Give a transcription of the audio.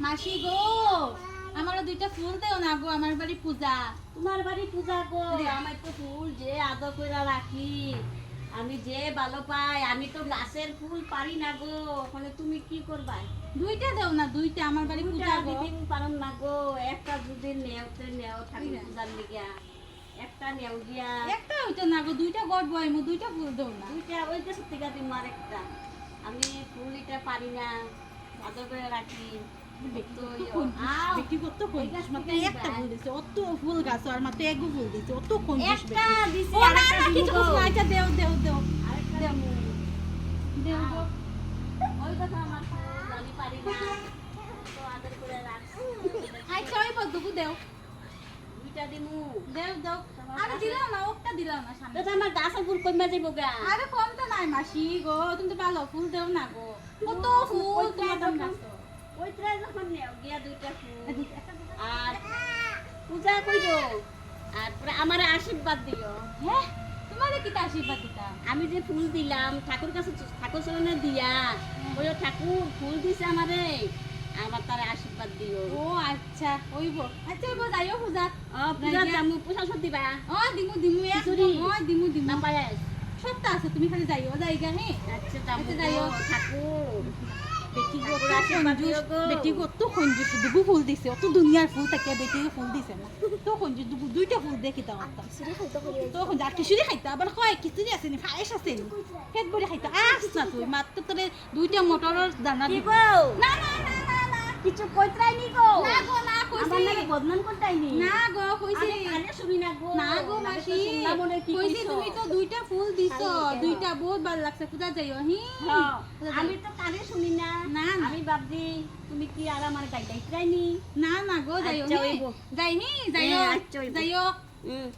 মাসি গো, আমারও দুইটা ফুল দেও না গো, আমার বাড়ি পূজা। তোমার বাড়ি পূজা গো, আমার তো ফুল যে আদর করে রাখি, আমি যে ভালো পাই, আমি তো গাছের ফুল পারি না গো, ওখানে তুমি কি করবা? দুইটা দেও না, দুইটা আমার বাড়ি পূজা গো। দিদিন পারম না গো, একটা যদি নেওতে নেও ঠাকুর পূজার লিগা, একটা নেও গিয়া, একটা হইতো না গো, দুইটা গড় বয়মু, দুইটা ফুল দেও না। দুইটা ওই দেশ থেকে তুমি আর একটা, আমি ফুল এটা পারি না, আদর করে রাখি। ব্যক্তিগত মাত্র একটা ফুল দিছে, অত ফুল গাছ আর মাত্র এক ফুল দিছে, অত কোন একটা দিছি, ও না আরেকটা না, দিব কিছু গো। কিছু না, এটা দেও দেও দেও আরেকটা দেও দিব। দেও গো। ওই কথা আমার ফুল আমি পারি না, তো আদর করে রাখছি। আচ্ছা ওই পদ্মফুল দেও দুইটা দিমু। দেও দেও। আরে দিলাম না, ওটা দিলাম না সামনে। তো আমার গাছের ফুল কইমা যাইব গা। আরে কম তো নাই মাসি গো, তুমি তো ভালো ফুল দেও না গো, কত ফুল তোমার গাছ। ওইটা যখন নেও গিয়া দুইটা ফুল আর পূজা কইরো, আর পরে আমার আশীর্বাদ দিও। হ্যাঁ, তোমারে কি আশীর্বাদ দিতাম? আমি যে ফুল দিলাম ঠাকুর কাছে, ঠাকুর চরণে দিয়া, ওই ঠাকুর ফুল দিছে আমারে, আমার তার আশীর্বাদ দিও। ও আচ্ছা, ওইব আচ্ছা ওইব, যাইও পূজা। পূজা জামু, পূজা সব দিবা ও দিমু দিমু খিচুড়ি? দিমু দিমু না পায়েস? সবটা আছে, তুমি খালি যাইও যাইগা। হ্যাঁ আচ্ছা যাবো আচ্ছা, যাইও। ঠাকুর। বেটি গো, ঠাকুর আশীর্বাদ দিও গো। বেটি গো তো কঞ্জুস, দুগু ফুল দিছে, অত দুনিয়ার ফুল থাকে বেটি ফুল দিছে না, তো কঞ্জুস দুইটা ফুল দেখি তাও তো কঞ্জুস আর খিচুড়ি খাইতা, আবার কয় খিচুড়ি আছে নি, ফাইস আছে নি, পেট ভরে খাইতা। আস না তুই মাত্র তোরে দুইটা মটরের দানা কি দিব। গো? না না না না না কিছু কইতরাই নি গো? না গো, না কইছি আমার নাকি বদনাম করতাই নি? না গো, কইছি আরে কানে শুনি না গো। না গো নাকি তো মাসি, শুনলাম মনে কি কইছি কইছো? তুমি তো দুইটা ফুল দিছো, খালি কেন? দুইটা বহুত ভালো লাগছে, পূজা যাইও। হ্যাঁ, পূজা আমি যাইও। তো কানে শুনি না। না, না। আমি ভাবছি তুমি কি আর আমার গাইতাই নি? না না গো, যাইও আচ্ছা, হি হইবো। যাই হি যাইও আচ্ছা, হইবো। যাইও। হুম।